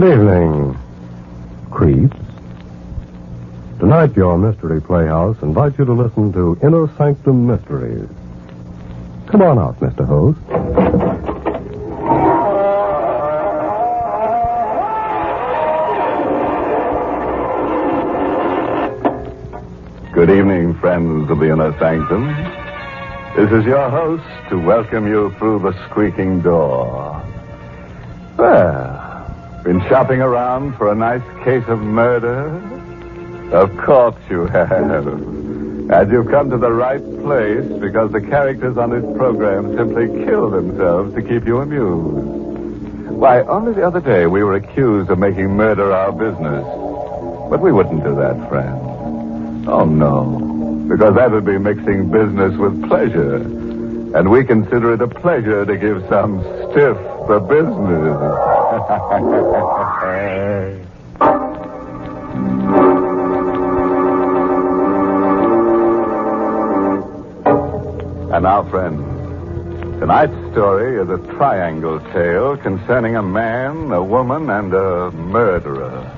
Good evening, creeps. Tonight, your Mystery Playhouse invites you to listen to Inner Sanctum Mysteries. Come on out, Mr. Host. Good evening, friends of the Inner Sanctum. This is your host to welcome you through the squeaking door. Well, been shopping around for a nice case of murder? Of course you have. And you've come to the right place because the characters on this program simply kill themselves to keep you amused. Why, only the other day we were accused of making murder our business. But we wouldn't do that, friend. Oh, no, because that would be mixing business with pleasure. And we consider it a pleasure to give some stiff the business. And now, friends, tonight's story is a triangle tale concerning a man, a woman, and a murderer.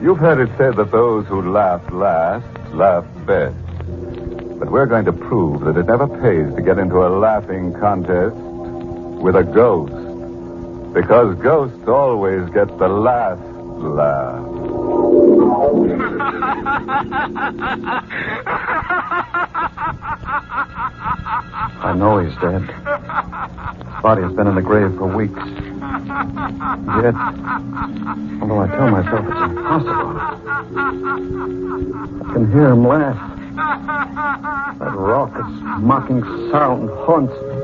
You've heard it said that those who laugh last laugh best. But we're going to prove that it never pays to get into a laughing contest with a ghost. Because ghosts always get the last laugh. I know he's dead. His body has been in the grave for weeks. Yet, although I tell myself it's impossible, I can hear him laugh. That raucous, mocking sound haunts me.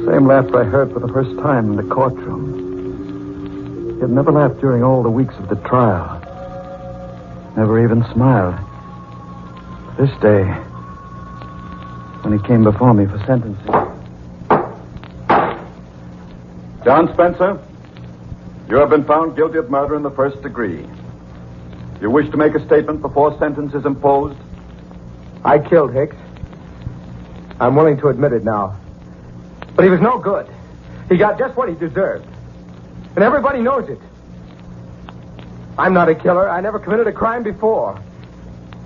The same laughter I heard for the first time in the courtroom. He had never laughed during all the weeks of the trial. Never even smiled. This day, when he came before me for sentencing. John Spencer, you have been found guilty of murder in the first degree. You wish to make a statement before sentence is imposed? I killed Hicks. I'm willing to admit it now. But he was no good. He got just what he deserved. And everybody knows it. I'm not a killer. I never committed a crime before.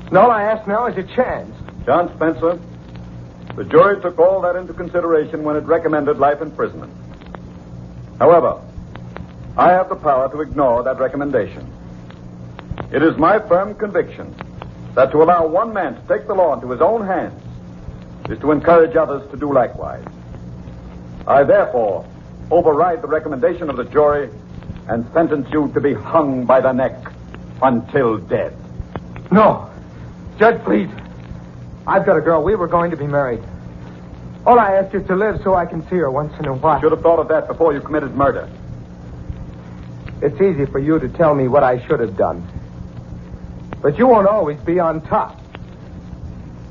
And all I ask now is a chance. John Spencer, the jury took all that into consideration when it recommended life imprisonment. However, I have the power to ignore that recommendation. It is my firm conviction that to allow one man to take the law into his own hands is to encourage others to do likewise. I therefore override the recommendation of the jury and sentence you to be hung by the neck until dead. No. Judge, please. I've got a girl. We were going to be married. All I ask is to live so I can see her once in a while. You should have thought of that before you committed murder. It's easy for you to tell me what I should have done. But you won't always be on top.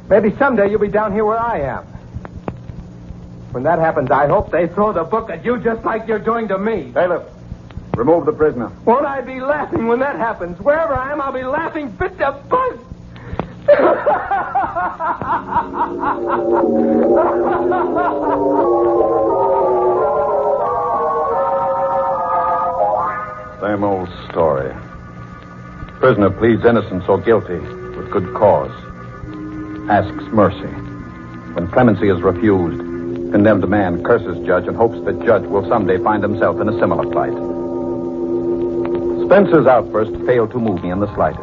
Maybe someday you'll be down here where I am. When that happens, I hope they throw the book at you just like you're doing to me. Bailiff, remove the prisoner. Won't I be laughing when that happens? Wherever I am, I'll be laughing fit to bust. Same old story. Prisoner pleads innocence or guilty with good cause. Asks mercy. When clemency is refused, condemned man curses judge and hopes that judge will someday find himself in a similar plight. Spencer's outburst failed to move me in the slightest.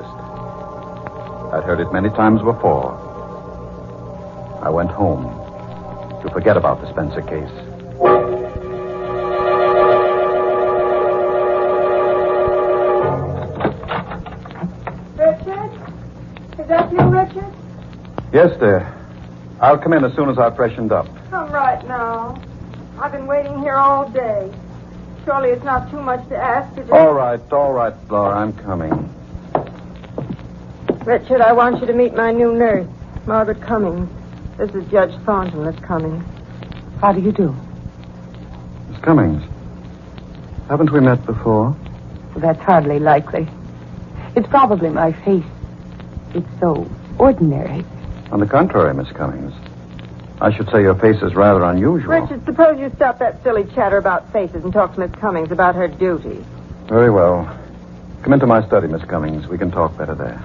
I'd heard it many times before. I went home to forget about the Spencer case. Richard? Is that you, Richard? Yes, dear. I'll come in as soon as I've freshened up. Come right now. I've been waiting here all day. Surely it's not too much to ask to just... All right, Laura, I'm coming. Richard, I want you to meet my new nurse, Margaret Cummings. This is Judge Thornton that's coming. How do you do? Miss Cummings, haven't we met before? That's hardly likely. It's probably my face. It's so ordinary. On the contrary, Miss Cummings. I should say your face is rather unusual. Richard, suppose you stop that silly chatter about faces and talk to Miss Cummings about her duty. Very well. Come into my study, Miss Cummings. We can talk better there.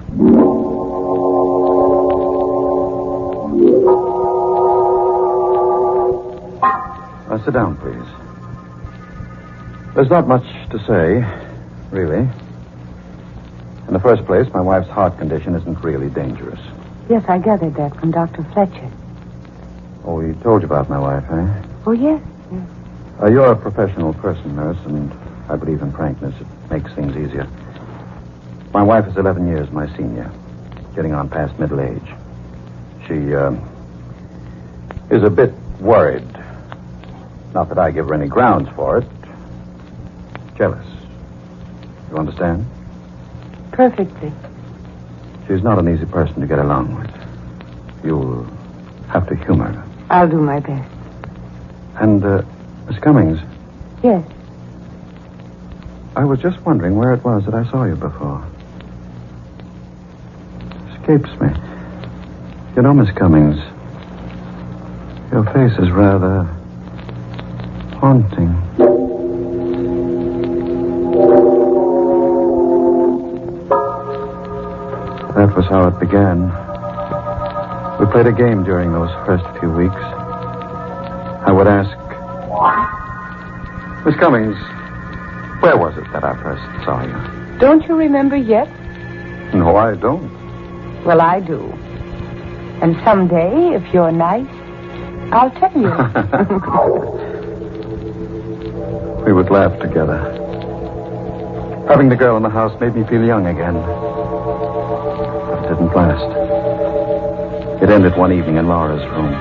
Now, sit down, please. There's not much to say, really. In the first place, my wife's heart condition isn't really dangerous. Yes, I gathered that from Dr. Fletcher. Oh, he told you about my wife, eh? Oh, yes. You're a professional person, nurse, and I believe in frankness. It makes things easier. My wife is 11 years my senior, getting on past middle age. She, is a bit worried. Not that I give her any grounds for it. Jealous. You understand? Perfectly. She's not an easy person to get along with. You'll have to humor her. I'll do my best. And, Miss Cummings, Yes. I was just wondering where it was that I saw you before. Escapes me. You know, Miss Cummings, your face is rather haunting. That was how it began. We played a game during those first few weeks. I would ask, Miss Cummings, where was it that I first saw you? Don't you remember yet? No, I don't. Well, I do. And someday, if you're nice, I'll tell you. We would laugh together. Having the girl in the house made me feel young again. But it didn't last. It ended one evening in Laura's room.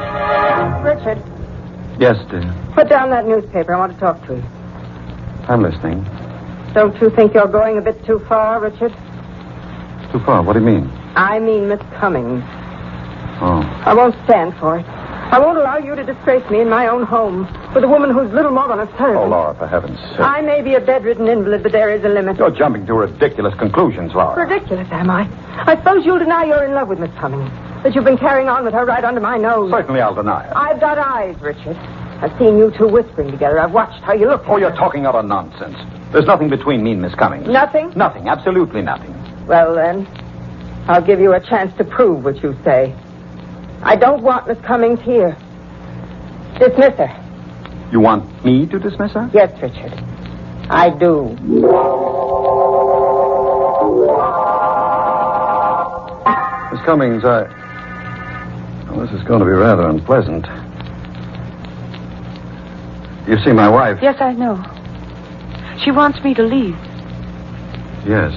Richard, Yes, dear. put down that newspaper. I want to talk to you. I'm listening. Don't you think you're going a bit too far, Richard? Too far. What do you mean? I mean Miss Cummings. Oh. I won't stand for it. I won't allow you to disgrace me in my own home with a woman who's little more than a servant. Oh, Laura, for heaven's sake. I may be a bedridden invalid, but there is a limit. You're jumping to ridiculous conclusions, Laura. Ridiculous, am I? I suppose you'll deny you're in love with Miss Cummings. That you've been carrying on with her right under my nose. Certainly I'll deny it. I've got eyes, Richard. I've seen you two whispering together. I've watched how you look at Oh, you're her. talking utter nonsense. There's nothing between me and Miss Cummings. Nothing? Nothing. Absolutely nothing. Well, then, I'll give you a chance to prove what you say. I don't want Miss Cummings here. Dismiss her. You want me to dismiss her? Yes, Richard. I do. Miss Cummings, well, this is going to be rather unpleasant. You see, my wife... Yes, I know. She wants me to leave. Yes.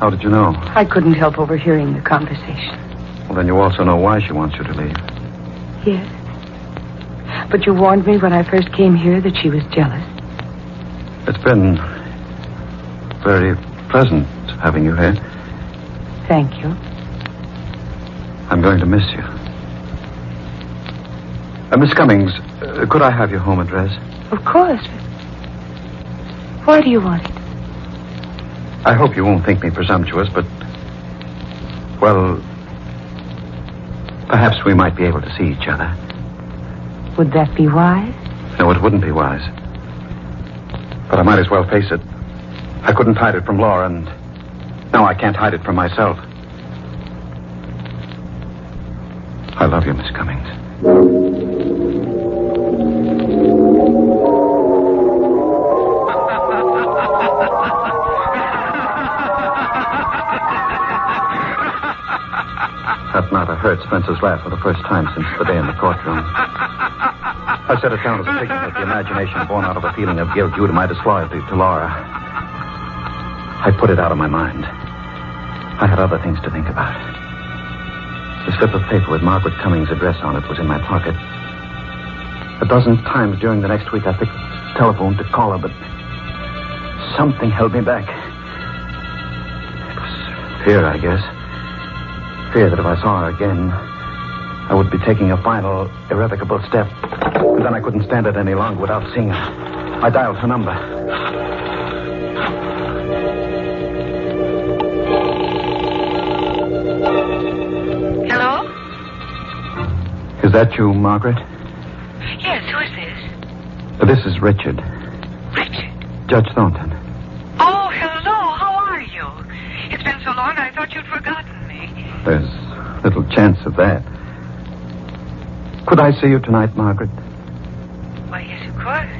How did you know? I couldn't help overhearing the conversation. Well, then you also know why she wants you to leave. Yes. But you warned me when I first came here that she was jealous. It's been very pleasant having you here. Thank you. I'm going to miss you. Miss Cummings, could I have your home address? Of course. Why do you want it? I hope you won't think me presumptuous, but... Well... perhaps we might be able to see each other. Would that be wise? No, it wouldn't be wise. But I might as well face it. I couldn't hide it from Laura, and now I can't hide it from myself. I love you, Miss Cummings. That matter heard Spencer's laugh for the first time since the day in the courtroom. I set it down as a figment of the imagination born out of a feeling of guilt due to my disloyalty to Laura. I put it out of my mind. I had other things to think about. The slip of paper with Margaret Cummings' address on it was in my pocket. A dozen times during the next week I picked the telephone to call her, but something held me back. It was fear, I guess. Fear that if I saw her again, I would be taking a final, irrevocable step. And then I couldn't stand it any longer without seeing her. I dialed her number. Hello? Is that you, Margaret? Yes, who is this? This is Richard. Richard. Judge Thornton. Oh, hello. How are you? It's been so long I thought you'd forgotten me. There's little chance of that. Could I see you tonight, Margaret? Why, yes, of course.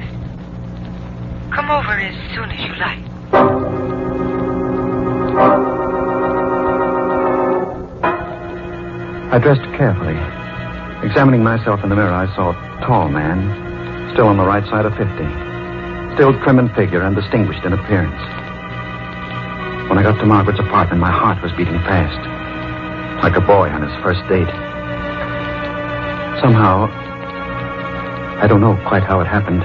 Come over as soon as you like. I dressed carefully. Examining myself in the mirror, I saw a tall man, still on the right side of 50. Still trim in figure and distinguished in appearance. When I got to Margaret's apartment, my heart was beating fast. Like a boy on his first date. Somehow, I don't know quite how it happened.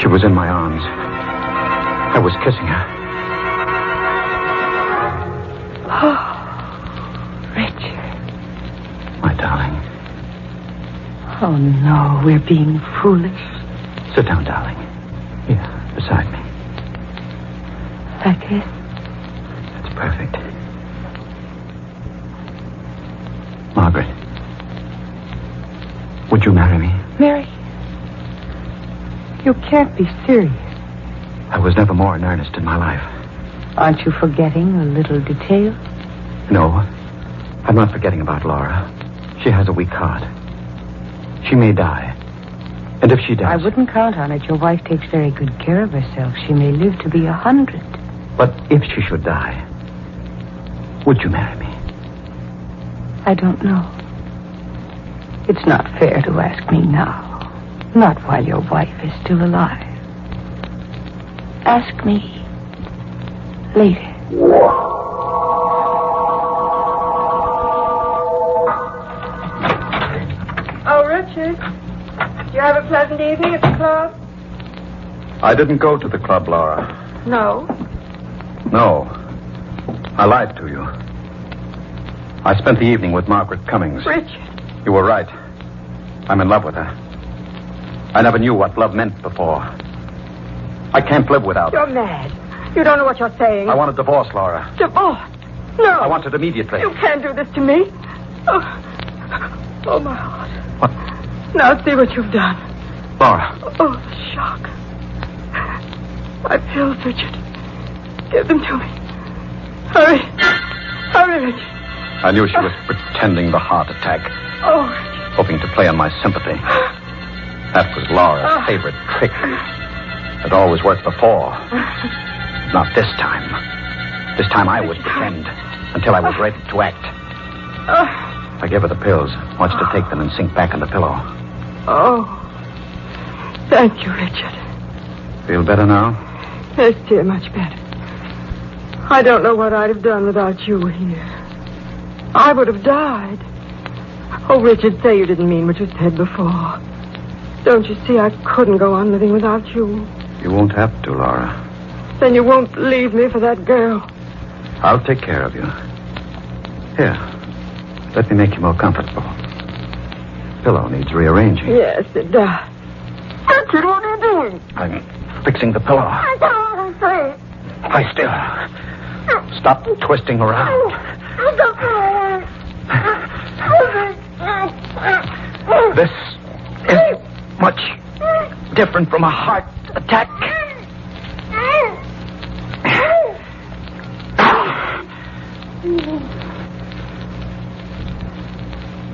She was in my arms. I was kissing her. Oh, Richard. My darling. Oh, no, we're being foolish. Sit down, darling. Here, beside me. Like this? That's perfect. Margaret. Would you marry me? Mary, you can't be serious. I was never more in earnest in my life. Aren't you forgetting a little detail? No, I'm not forgetting about Laura. She has a weak heart. She may die. And if she does... I wouldn't count on it. Your wife takes very good care of herself. She may live to be 100. But if she should die, would you marry me? I don't know. It's not fair to ask me now. Not while your wife is still alive. Ask me later. Oh, Richard. You have a pleasant evening at the club? I didn't go to the club, Laura. No. No. I lied to you. I spent the evening with Margaret Cummings. Richard. You were right. I'm in love with her. I never knew what love meant before. I can't live without her. You're mad. You don't know what you're saying. I want a divorce, Laura. Divorce? No. I want it immediately. You can't do this to me. Oh, my heart. What? Now see what you've done. Laura. Oh, the shock. My pills, Richard. Give them to me. Hurry. Hurry, Richard. I knew she was pretending the heart attack. Oh, Richard. Hoping to play on my sympathy. That was Laura's favorite trick. It always worked before. Not this time. This time I would pretend until I was ready to act. I gave her the pills, watched her take them and sink back on the pillow. Oh. Thank you, Richard. Feel better now? Yes, dear, much better. I don't know what I'd have done without you here. I would have died. Oh, Richard, say you didn't mean what you said before. Don't you see I couldn't go on living without you? You won't have to, Laura. Then you won't leave me for that girl. I'll take care of you. Here, let me make you more comfortable. Pillow needs rearranging. Yes, it does. Richard, what are you doing? I'm fixing the pillow. I don't want to say. Lie still. Stop twisting around. This is much different from a heart attack.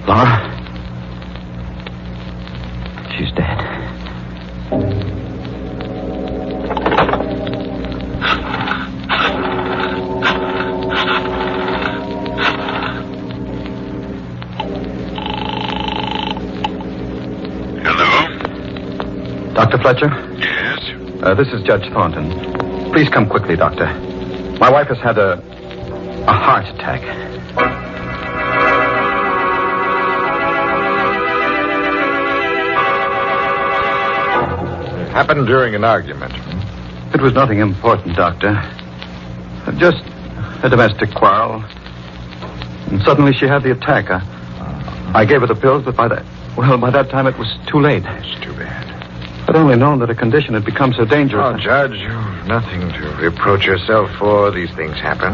Laura? She's dead. Dr. Fletcher? Yes? This is Judge Thornton. Please come quickly, Doctor. My wife has had a heart attack. Happened during an argument. It was nothing important, Doctor. Just a domestic quarrel. And suddenly she had the attack. I gave her the pills, but by that time it was too late. It's too bad. I'd only known that her condition had become so dangerous. Oh, Judge, you've nothing to reproach yourself for. These things happen.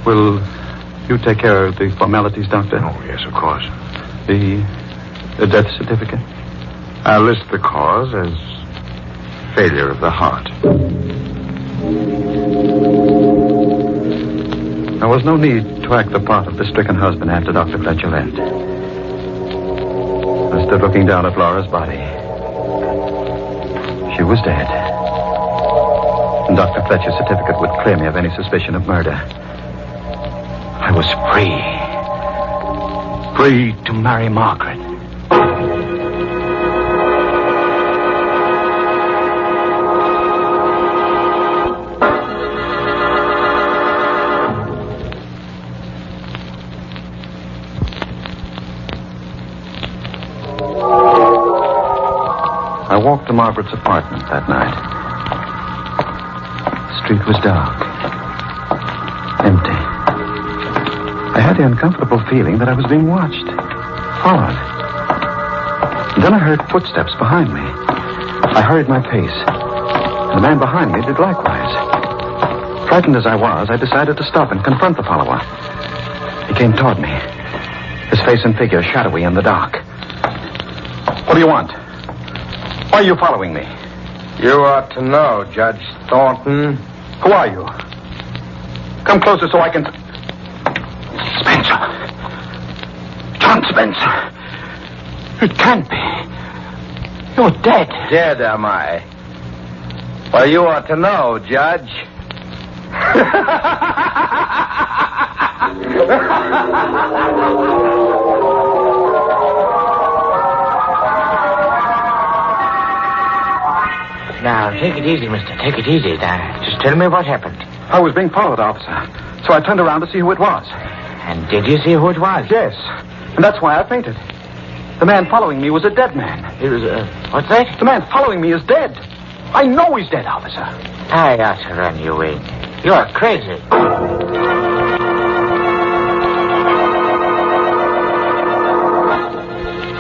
Will you take care of the formalities, Doctor? Oh, yes, of course. The death certificate? I'll list the cause as failure of the heart. There was no need to act the part of the stricken husband after Dr. Fletcher left. I stood looking down at Laura's body. She was dead. And Dr. Fletcher's certificate would clear me of any suspicion of murder. I was free. Free to marry Margaret. I walked to Margaret's apartment that night. The street was dark. Empty. I had the uncomfortable feeling that I was being watched. Followed. And then I heard footsteps behind me. I hurried my pace. The man behind me did likewise. Frightened as I was, I decided to stop and confront the follower. He came toward me. His face and figure shadowy in the dark. What do you want? Why are you following me? You ought to know, Judge Thornton. Who are you? Come closer so I can... Spencer. John Spencer. It can't be. You're dead. Dead, am I? Well, you ought to know, Judge. Now, take it easy, mister. Take it easy. Now, just tell me what happened. I was being followed, officer. So I turned around to see who it was. And did you see who it was? Yes. And that's why I fainted. The man following me was a dead man. It was, what's that? The man following me is dead. I know he's dead, officer. I ought to run you in. You're crazy.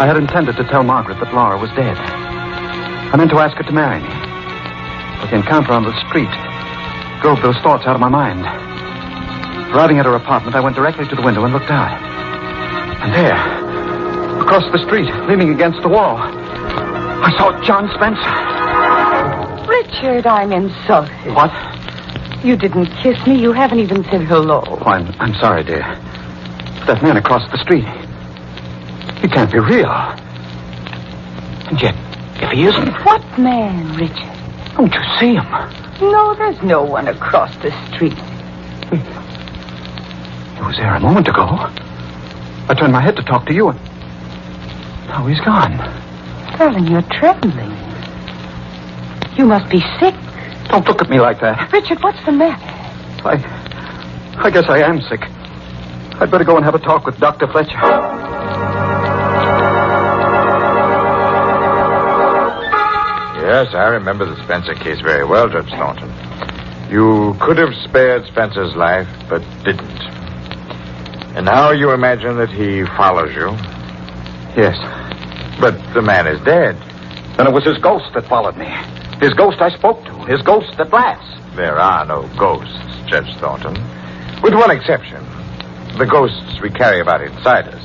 I had intended to tell Margaret that Laura was dead. I meant to ask her to marry me. But the encounter on the street drove those thoughts out of my mind. Arriving at her apartment, I went directly to the window and looked out. And there, across the street, leaning against the wall, I saw John Spencer. Richard, I'm insulted. What? You didn't kiss me. You haven't even said hello. Oh, I'm sorry, dear. That man across the street, he can't be real. And yet, if he isn't... What man, Richard? Don't you see him? No, there's no one across the street. He was there a moment ago. I turned my head to talk to you, and now he's gone. Darling, you're trembling. You must be sick. Don't look at me like that. Richard, what's the matter? I guess I am sick. I'd better go and have a talk with Dr. Fletcher. Yes, I remember the Spencer case very well, Judge Thornton. You could have spared Spencer's life, but didn't. And now you imagine that he follows you? Yes. But the man is dead. Then it was his ghost that followed me. His ghost I spoke to. His ghost that laughs. There are no ghosts, Judge Thornton. With one exception. The ghosts we carry about inside us.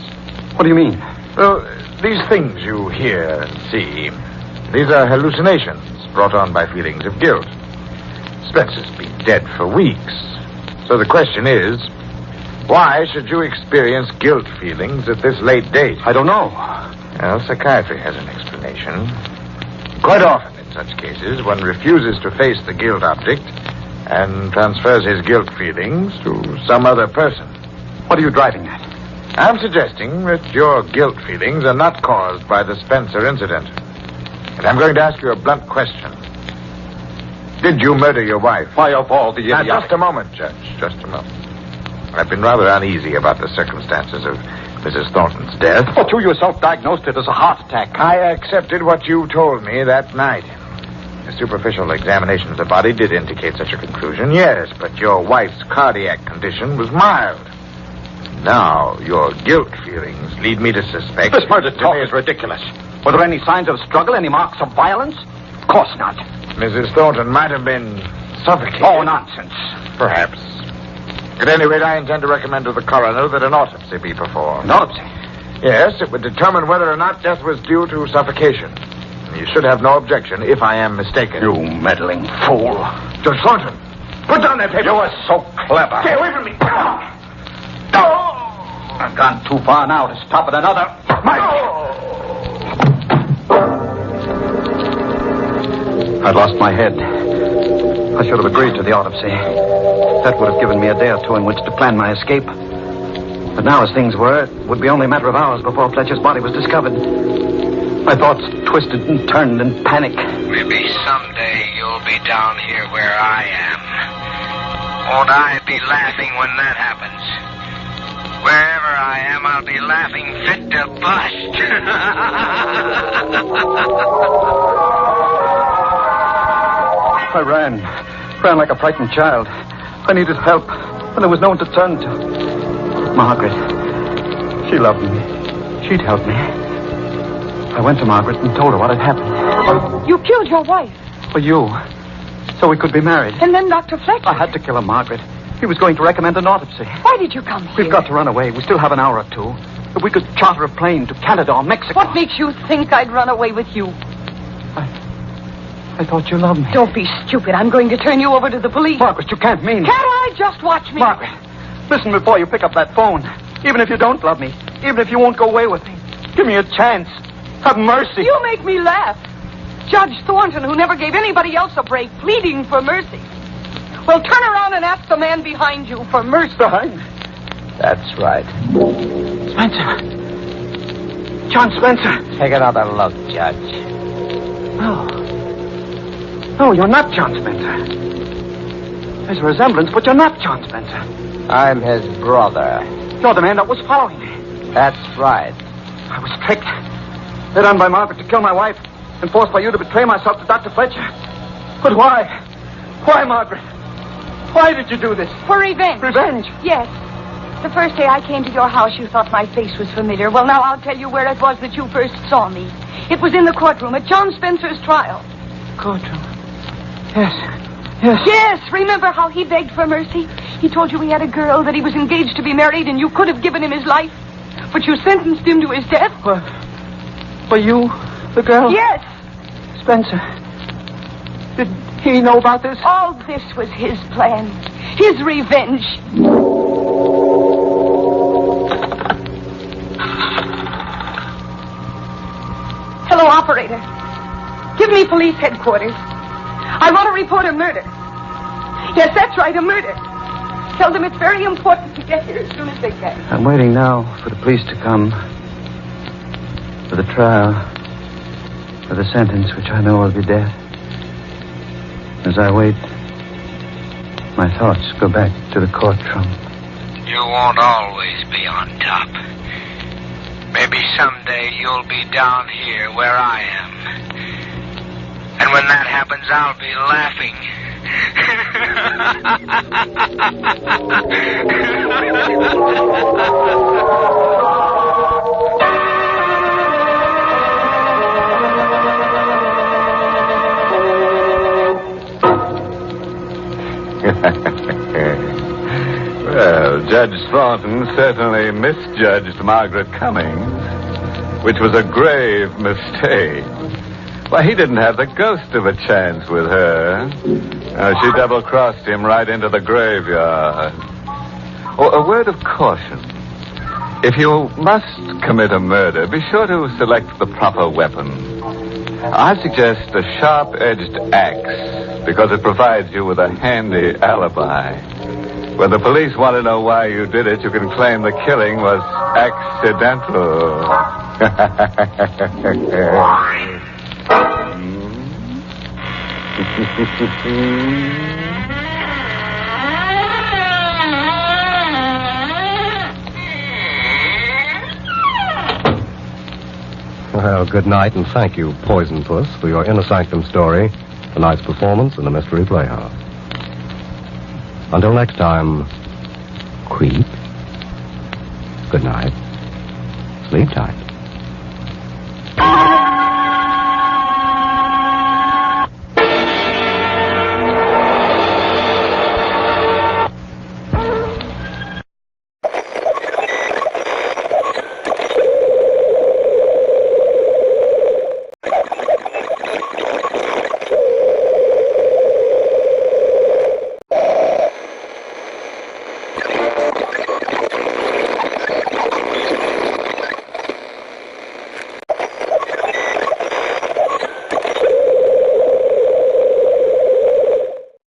What do you mean? Well, these things you hear and see, these are hallucinations brought on by feelings of guilt. Spencer's been dead for weeks. So the question is, why should you experience guilt feelings at this late date? I don't know. Well, psychiatry has an explanation. Quite often in such cases, one refuses to face the guilt object and transfers his guilt feelings to some other person. What are you driving at? I'm suggesting that your guilt feelings are not caused by the Spencer incident. And I'm going to ask you a blunt question. Did you murder your wife? Why, of all the idiotic... Now, just a moment, Judge. Just a moment. I've been rather uneasy about the circumstances of Mrs. Thornton's death. But you yourself diagnosed it as a heart attack. I accepted what you told me that night. A superficial examination of the body did indicate such a conclusion, yes, but your wife's cardiac condition was mild. Now, your guilt feelings lead me to suspect... This murder talk is ridiculous. Were there any signs of struggle, any marks of violence? Of course not. Mrs. Thornton might have been suffocated. Oh, nonsense. Perhaps. At any rate, I intend to recommend to the coroner that an autopsy be performed. An autopsy? Yes, it would determine whether or not death was due to suffocation. You should have no objection if I am mistaken. You meddling fool. Judge Thornton, put down that paper. You are so clever. Stay away from me. I've gone too far now to stop at another. I'd lost my head. I should have agreed to the autopsy. That would have given me a day or two in which to plan my escape. But now, as things were, it would be only a matter of hours before Fletcher's body was discovered. My thoughts twisted and turned in panic. Maybe someday you'll be down here where I am. Won't I be laughing when that happens? Wherever I am, I'll be laughing fit to bust. I ran like a frightened child. I needed help, and there was no one to turn to. Margaret. She loved me. She'd help me. I went to Margaret and told her what had happened. You killed your wife. For you. So we could be married. And then Dr. Fletcher. I had to kill her, Margaret. He was going to recommend an autopsy. Why did you come here? We've got to run away. We still have an hour or two. If we could charter a plane to Canada or Mexico. What makes you think I'd run away with you? I thought you loved me. Don't be stupid. I'm going to turn you over to the police. Margaret, you can't mean... Can't I? Just watch me. Margaret, listen before you pick up that phone. Even if you don't love me, even if you won't go away with me, give me a chance. Have mercy. You make me laugh. Judge Thornton, who never gave anybody else a break, pleading for mercy. Well, turn around and ask the man behind you for mercy. Behind? That's right. Spencer. John Spencer. Take another look, Judge. No, you're not John Spencer. There's a resemblance, but you're not John Spencer. I'm his brother. You're the man that was following me. That's right. I was tricked. Led on by Margaret to kill my wife, and forced by you to betray myself to Dr. Fletcher. But why? Why, Margaret? Why did you do this? For revenge. Revenge? Yes. The first day I came to your house, you thought my face was familiar. Well, now I'll tell you where it was that you first saw me. It was in the courtroom at John Spencer's trial. Courtroom? Yes. Yes, remember how he begged for mercy? He told you he had a girl, that he was engaged to be married, and you could have given him his life. But you sentenced him to his death. For you, the girl? Yes. Spencer. Did he know about this? All this was his plan. His revenge. Hello, operator. Give me police headquarters. I want to report a murder. Yes, that's right, a murder. Tell them it's very important to get here as soon as they can. I'm waiting now for the police to come. For the trial. For the sentence, which I know will be death. As I wait, my thoughts go back to the courtroom. You won't always be on top. Maybe someday you'll be down here where I am. And when that happens, I'll be laughing. Well, Judge Thornton certainly misjudged Margaret Cummings, which was a grave mistake. Why, he didn't have the ghost of a chance with her. She double-crossed him right into the graveyard. Oh, a word of caution. If you must commit a murder, be sure to select the proper weapon. I suggest a sharp-edged axe, because it provides you with a handy alibi. When the police want to know why you did it, you can claim the killing was accidental. Well, good night, and thank you, Poison Puss, for your Inner Sanctum story, tonight's performance in the Mystery Playhouse. Until next time, creep. Good night. Sleep tight.